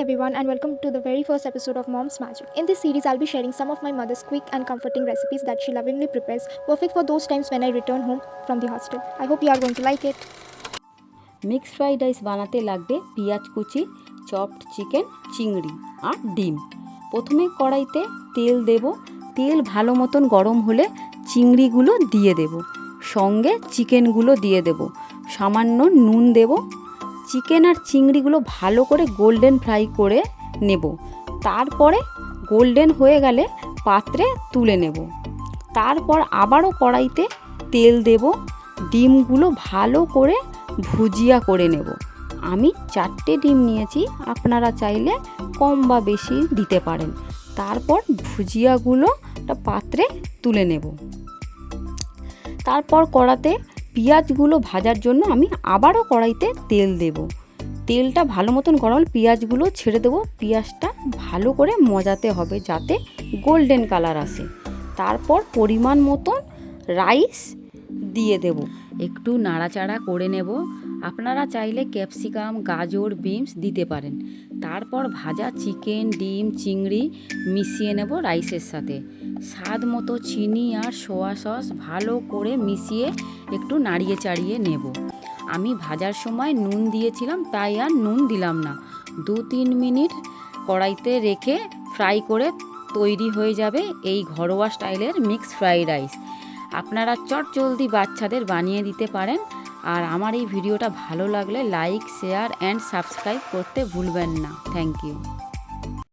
everyone, and welcome to the very first episode of Mom's Magic. In this series, I'll be sharing some of my mother's quick and comforting recipes that she lovingly prepares, perfect for those times when I return home from the hostel. I hope you are going to like it. Mix fried rice বানাতে লাগবে পেঁয়াজ কুচি, chopped chicken, চিংড়ি আর ডিম। প্রথমে কড়াইতে তেল দেব। তেল ভালো মতন গরম হলে চিংড়িগুলো দিয়ে দেব, সঙ্গে চিকেনগুলো দিয়ে দেব, সামান্য নুন দেব। চিকেন আর চিংড়িগুলো ভালো করে গোল্ডেন ফ্রাই করে নেব। তারপরে গোল্ডেন হয়ে গেলে পাত্রে তুলে নেব। তারপর আবারও কড়াইতে তেল দেব। ডিমগুলো ভালো করে ভুজিয়া করে নেব। আমি 4টে ডিম নিয়েছি, আপনারা চাইলে কম বা বেশি দিতে পারেন। তারপর ভুজিয়াগুলো একটা পাত্রে তুলে নেব। তারপর কড়াতে পেঁয়াজগুলো ভাজার জন্য আমি আবারও কড়াইতে তেল দেব। তেলটা ভালো মতন গরম হলে পেঁয়াজগুলো ছেড়ে দেবো। পেঁয়াজটা ভালো করে মজাতে হবে যাতে গোল্ডেন কালার আসে। তারপর পরিমাণ মতন রাইস দিয়ে দেব, একটু নাড়াচাড়া করে নেব। আপনারা চাইলে ক্যাপসিকাম, গাজর, বিনস দিতে পারেন। তারপর ভাজা চিকেন, ডিম, চিংড়ি মিশিয়ে নেব রাইসের সাথে। স্বাদ মতো চিনি আর সোয়া সস ভালো করে মিশিয়ে একটু নাড়িয়ে চাড়িয়ে নেব। আমি ভাজার সময় নুন দিয়েছিলাম, তাই আর নুন দিলাম না। 2-3 মিনিট কড়াইতে রেখে ফ্রাই করে তৈরি হয়ে যাবে এই ঘরোয়া স্টাইলের মিক্স ফ্রাইড রাইস। আপনারা চটজলদি বাচ্চাদের বানিয়ে দিতে পারেন। আর আমার এই ভিডিওটা ভালো লাগলে লাইক, শেয়ার অ্যান্ড সাবস্ক্রাইব করতে ভুলবেন না। Thank you.